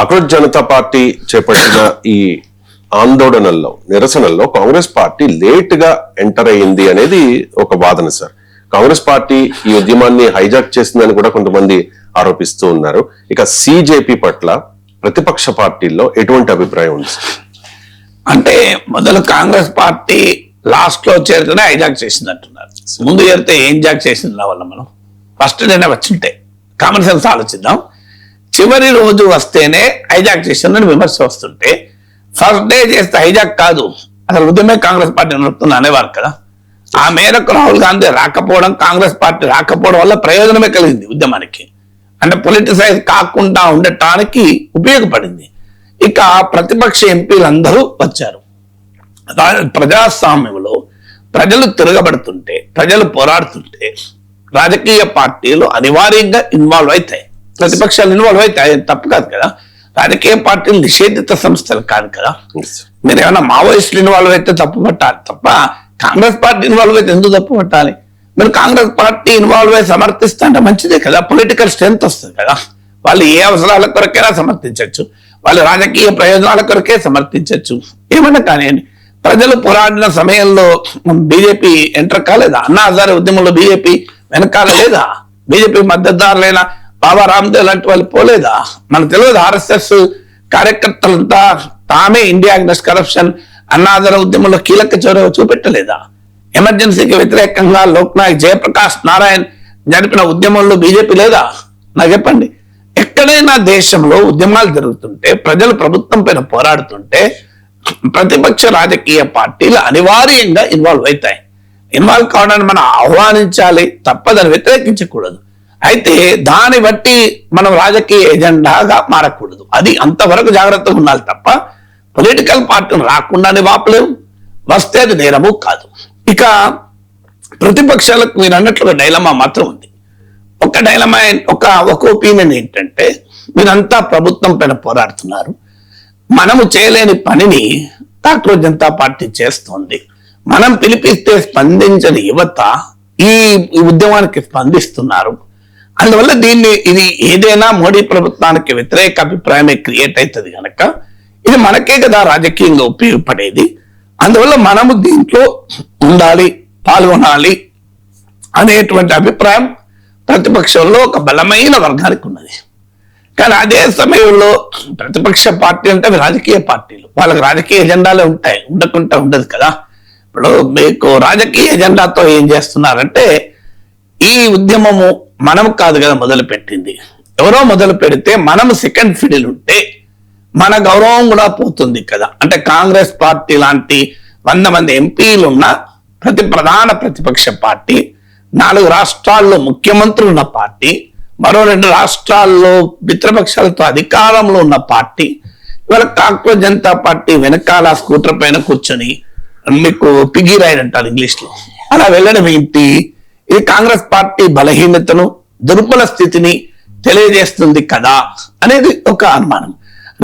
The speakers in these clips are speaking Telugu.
కాక్రోచ్ జనతా పార్టీ చేపట్టిన ఈ ఆందోళనల్లో నిరసనల్లో కాంగ్రెస్ పార్టీ లేట్ గా ఎంటర్ అయ్యింది అనేది ఒక వాదన సార్. కాంగ్రెస్ పార్టీ ఈ ఉద్యమాన్ని హైజాక్ చేసిందని కూడా కొంతమంది ఆరోపిస్తూ ఉన్నారు. ఇక సిజేపీ పట్ల ప్రతిపక్ష పార్టీల్లో ఎటువంటి అభిప్రాయం ఉంది సార్? అంటే మొదలు కాంగ్రెస్ పార్టీ లాస్ట్ లో చేరితేనే హైజాక్ చేసింది అంటున్నారు. ముందు చేరితే ఏం జాక్ చేసింది వల్ల మనం ఫస్ట్ డేనే వచ్చింటే కామన్ సెన్స్ ఆలోచిద్దాం. చివరి రోజు వస్తేనే హైజాక్ చేసిందని విమర్శ వస్తుంటే ఫస్ట్ డే చేస్తే హైజాక్ కాదు, అసలు ఉద్యమే కాంగ్రెస్ పార్టీ నడుపుతుంది అనేవారు కదా. ఆ మేరకు రాహుల్ గాంధీ రాకపోవడం, కాంగ్రెస్ పార్టీ రాకపోవడం వల్ల ప్రయోజనమే కలిగింది ఉద్యమానికి. అంటే పొలిటిసైజ్ కాకుండా ఉండటానికి ఉపయోగపడింది. ఇక ప్రతిపక్ష ఎంపీలందరూ వచ్చారు. ప్రజాస్వామ్యంలో ప్రజలు తిరగబడుతుంటే, ప్రజలు పోరాడుతుంటే రాజకీయ పార్టీలు అనివార్యంగా ఇన్వాల్వ్ అవుతాయి, ప్రతిపక్షాలు ఇన్వాల్వ్ అవుతాయి. తప్పు కాదు కదా, రాజకీయ పార్టీలు నిషేధిత సంస్థలు కాదు కదా. మీరు ఏమైనా మావోయిస్టులు ఇన్వాల్వ్ అయితే తప్పు పట్టాలి తప్ప కాంగ్రెస్ పార్టీ ఇన్వాల్వ్ అయితే ఎందుకు తప్పు పట్టాలి? మీరు కాంగ్రెస్ పార్టీ ఇన్వాల్వ్ అయి సమర్థిస్తే అంటే మంచిదే కదా, పొలిటికల్ స్ట్రెంత్ వస్తుంది కదా. వాళ్ళు ఏ అవసరాల కొరకైనా సమర్థించవచ్చు, వాళ్ళ రాజకీయ ప్రయోజనాల కొరకే సమర్థించవచ్చు, ఏమన్నా కానీ. ప్రజలు పోరాడిన సమయంలో బీజేపీ ఎంటర్ కాలేదా? అన్నా హజారే ఉద్యమంలో బీజేపీ వెనకాల లేదా? బీజేపీ మద్దతుదారులైన బాబా రామ్దేవ్ లాంటి వాళ్ళు పోలేదా? మనకు తెలియదు. ఆర్ఎస్ఎస్ కార్యకర్తలంతా తామే India against corruption Anna Hazare ఉద్యమంలో కీలక చొరవ చూపెట్టలేదా? ఎమర్జెన్సీకి వ్యతిరేకంగా లోక్ నాయక్ జయప్రకాష్ నారాయణ్ జరిపిన ఉద్యమంలో బీజేపీ లేదా? నాకు చెప్పండి. ఎక్కడైనా దేశంలో ఉద్యమాలు జరుగుతుంటే, ప్రజలు ప్రభుత్వం పైన పోరాడుతుంటే ప్రతిపక్ష రాజకీయ పార్టీలు అనివార్యంగా ఇన్వాల్వ్ అవుతాయి. ఇన్వాల్వ్ కావడాన్ని మనం ఆహ్వానించాలి తప్ప దాన్ని వ్యతిరేకించకూడదు. అయితే దాన్ని బట్టి మనం రాజకీయ ఎజెండాగా మారకూడదు. అది అంతవరకు జాగ్రత్తగా ఉండాలి తప్ప పొలిటికల్ పార్టీని రాకుండానే వాపలేము, వస్తే అది నేరము కాదు. ఇక ప్రతిపక్షాలకు మీరు అన్నట్లుగా డైలమా మాత్రం ఉంది. ఒక డైలమా, ఒక ఒపీనియన్ ఏంటంటే, మీరంతా ప్రభుత్వం పైన పోరాడుతున్నారు, మనము చేయలేని పనిని కాక్రోచ్ జనతా పార్టీ చేస్తోంది, మనం పిలిపిస్తే స్పందించని యువత ఈ ఉద్యమానికి స్పందిస్తున్నారు, అందువల్ల ఇది ఏదైనా మోడీ ప్రభుత్వానికి వ్యతిరేక అభిప్రాయమే క్రియేట్ అవుతుంది కనుక ఇది మనకే కదా రాజకీయంగా ఉపయోగపడేది, అందువల్ల మనము దీంట్లో ఉండాలి, పాల్గొనాలి అనేటువంటి అభిప్రాయం ప్రతిపక్షంలో ఒక బలమైన వర్గానికి ఉన్నది. కానీ అదే సమయంలో ప్రతిపక్ష పార్టీ అంటే రాజకీయ పార్టీలు, వాళ్ళకి రాజకీయ ఎజెండాలే ఉంటాయి, ఉండకుండా ఉండదు కదా. ఇప్పుడు మీకు రాజకీయ ఎజెండాతో ఏం చేస్తున్నారంటే, ఈ ఉద్యమము మనం కాదు కదా మొదలు పెట్టింది, ఎవరో మొదలు పెడితే మనం సెకండ్ ఫిడిల్ ఉంటే మన గౌరవం కూడా పోతుంది కదా. అంటే కాంగ్రెస్ పార్టీ లాంటి 100 మంది ఎంపీలు ఉన్న ప్రధాన ప్రతిపక్ష పార్టీ, 4 రాష్ట్రాల్లో ముఖ్యమంత్రులు ఉన్న పార్టీ, మరో 2 రాష్ట్రాల్లో మిత్రపక్షాలతో అధికారంలో ఉన్న పార్టీ, ఇవాళ కాక్రోచ్ జనతా పార్టీ వెనకాల స్కూటర్ పైన కూర్చొని మీకు పిగ్గీ రైడ్ అంటారు ఇంగ్లీష్ లో, అలా వెళ్ళడం ఏంటి? ఇది కాంగ్రెస్ పార్టీ బలహీనతను, దుర్బల స్థితిని తెలియజేస్తుంది కదా అనేది ఒక అనుమానం.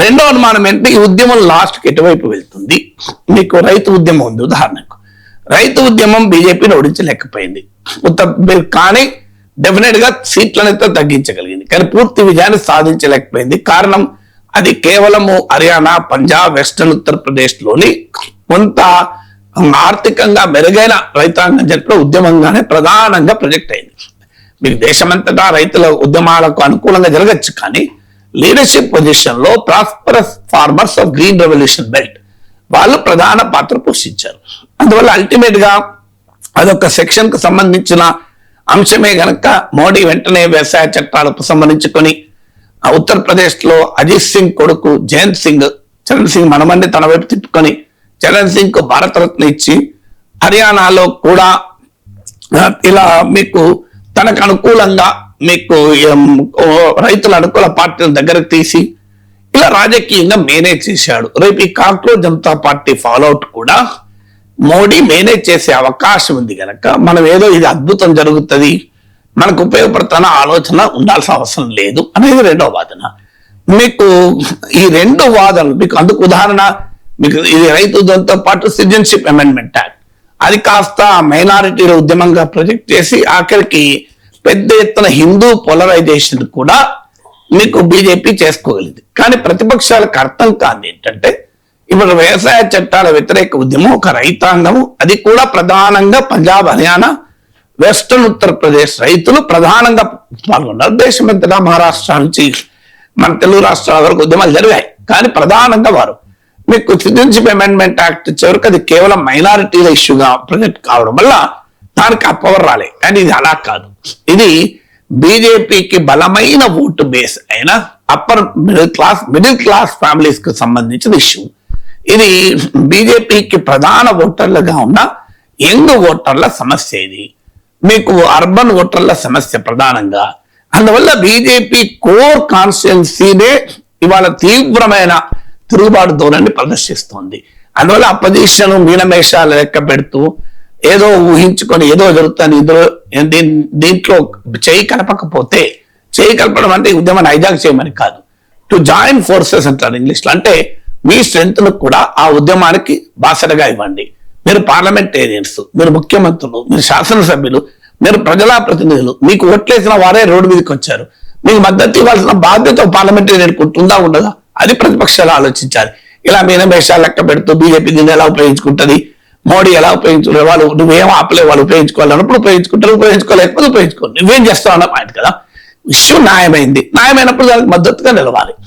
రెండో అనుమానం ఏంటి, ఈ ఉద్యమం లాస్ట్కి ఎటువైపు వెళ్తుంది? మీకు రైతు ఉద్యమం ఉంది ఉదాహరణకు. రైతు ఉద్యమం బీజేపీని ఓడించలేకపోయింది, కానీ డెఫినెట్ గా సీట్లనైతే తగ్గించగలిగింది, కానీ పూర్తి విజయాన్ని సాధించలేకపోయింది. కారణం అది కేవలము హర్యానా, పంజాబ్, వెస్టర్న్ ఉత్తరప్రదేశ్ లోని కొంత ఆర్థికంగా మెరుగైన రైతాంగం జరిపిన ఉద్యమంగానే ప్రధానంగా ప్రొజెక్ట్ అయింది. మీకు దేశమంతటా రైతుల ఉద్యమాలకు అనుకూలంగా జరగచ్చు, కానీ లీడర్షిప్ పొజిషన్ లో prosperous farmers of green revolution belt వాళ్ళు ప్రధాన పాత్ర పోషించారు. అందువల్ల అల్టిమేట్ గా అదొక సెక్షన్ కు సంబంధించిన అంశమే గనక మోడీ వెంటనే వ్యవసాయ చట్టాలు ఉపసంహరించుకొని ఉత్తరప్రదేశ్ లో అజిత్ సింగ్ కొడుకు జయంత్ సింగ్, చరణ్ సింగ్ మనమన్ని తన వైపు తిప్పుకొని చరణ్ సింగ్ కు భారతరత్న ఇచ్చి, హర్యానాలో కూడా ఇలా మీకు తనకు అనుకూలంగా మీకు రైతుల అనుకూల పార్టీల దగ్గరకు తీసి ఇలా రాజకీయంగా మేనేజ్ చేశాడు. రేపు ఈ కాక్రోచ్ జనతా పార్టీ ఫాలోఅవుట్ కూడా మోడీ మేనేజ్ చేసే అవకాశం ఉంది కనుక మనం ఏదో ఇది అద్భుతం జరుగుతుంది, మనకు ఉపయోగపడుతున్న ఆలోచన ఉండాల్సిన అవసరం లేదు అనేది రెండో వాదన. మీకు ఈ 2 వాదనలు మీకు అందుకు ఉదాహరణ, మీకు ఇది రైతు ఉద్యమంతో పాటు సిటిజన్షిప్ అమెండ్మెంట్ యాక్ట్, అది కాస్త మైనారిటీల ఉద్యమంగా ప్రొజెక్ట్ చేసి ఆఖరికి పెద్ద ఎత్తున హిందూ పోలరైజేషన్ కూడా మీకు బీజేపీ చేసుకోగలిగింది. కానీ ప్రతిపక్షాలకు అర్థం కాదు ఏంటంటే ఇప్పుడు వ్యవసాయ చట్టాల వ్యతిరేక ఉద్యమం ఒక రైతాంగము, అది కూడా ప్రధానంగా పంజాబ్, హర్యానా, వెస్టర్న్ ఉత్తరప్రదేశ్ రైతులు ప్రధానంగా పాల్గొన్నారు. దేశమంతటా మహారాష్ట్ర నుంచి మన తెలుగు రాష్ట్రాల వరకు ఉద్యమాలు జరిగాయి. కానీ ప్రధానంగా వారు మీకు సిటిజన్షిప్ అమెండ్మెంట్ యాక్ట్ వచ్చేవరకు అది కేవలం మైనారిటీల ఇష్యూగా ప్రొజెక్ట్ కావడం వల్ల దానికి ఆ పవర్ రాలే. కానీ ఇది అలా కాదు. ఇది బీజేపీకి బలమైన ఓటు బేస్ అయిన అప్పర్ మిడిల్ క్లాస్ ఫ్యామిలీస్ కు సంబంధించిన ఇష్యూ. ఇది బీజేపీకి ప్రధాన ఓటర్లుగా ఉన్న యంగ్ ఓటర్ల సమస్య. ఇది మీకు అర్బన్ ఓటర్ల సమస్య ప్రధానంగా. అందువల్ల బీజేపీ కోర్ కాన్స్టిట్యున్సీనే ఇవాళ తీవ్రమైన తిరుగుబాటు ధోరణి ప్రదర్శిస్తోంది. అందువల్ల అపోజిషన్ మీనమేషాలు లెక్క పెడుతూ ఏదో ఊహించుకొని ఏదో జరుగుతుంది, దీంట్లో చేయి కలపకపోతే, చేయి కలపడం అంటే ఉద్యమాన్ని హైజాక్ చేయమని కాదు, టు జాయిన్ ఫోర్సెస్ అంటారు ఇంగ్లీష్ లో. అంటే మీ స్ట్రెంత్ ను కూడా ఆ ఉద్యమానికి బాసటగా ఇవ్వండి. మీరు పార్లమెంటేరియన్స్, మీరు ముఖ్యమంత్రులు, మీరు శాసనసభ్యులు, మీరు ప్రజా ప్రతినిధులు, మీకు ఓట్లేసిన వారే రోడ్డు మీదకి వచ్చారు. మీకు మద్దతు ఇవ్వాల్సిన బాధ్యత పార్లమెంటేరియన్ ఉంటుందా ఉండదా, అది ప్రతిపక్షాలు ఆలోచించాలి. ఇలా మీనమేషాలు లెక్క పెడుతూ బీజేపీ దీన్ని ఎలా ఉపయోగించుకుంటది, మోడీ ఎలా ఉపయోగించుకుంటారు, వాళ్ళు నువ్వేం ఆపలే, వాళ్ళు ఉపయోగించుకోవాలన్నప్పుడు ఉపయోగించుకుంటారు, ఉపయోగించుకోలేకపోతే ఉపయోగించుకోవాలి, నువ్వేం చేస్తావు అన్న పాయింట్ కదా. ఇష్యూ న్యాయమైంది, న్యాయమైనప్పుడు దానికి మద్దతుగా నిలవాలి.